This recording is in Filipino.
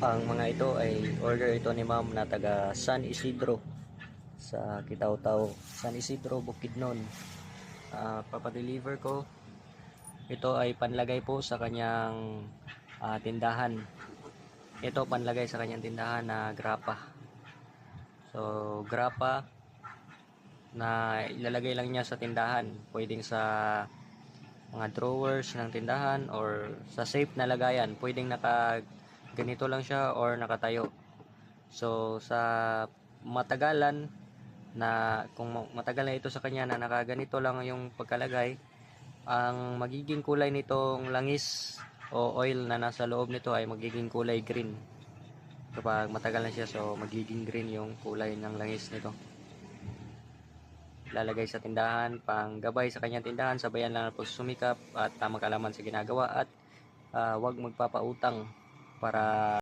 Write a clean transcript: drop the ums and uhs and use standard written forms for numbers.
Ang mga ito ay order ito ni ma'am na taga San Isidro sa Kitaw-Taw, San Isidro, Bukidnon. Papadeliver ko. Ito ay panlagay po sa kanyang tindahan. Ito panlagay sa kanyang tindahan na grapa. So grapa na ilalagay lang niya sa tindahan. Pwedeng sa mga drawers ng tindahan or sa safe na lagayan. Pwedeng naka ganito lang siya or nakatayo. So sa matagalan na kung matagal na ito sa kanya na nakaganito lang yung pagkalagay, ang magiging kulay nitong langis o oil na nasa loob nito ay magiging kulay green. Kapag matagal na siya, so magiging green yung kulay ng langis nito. Lalagay sa tindahan, pang gabay sa kanyang tindahan, sabayan lang po sumikap at tamang kalaman sa ginagawa at huwag magpapautang para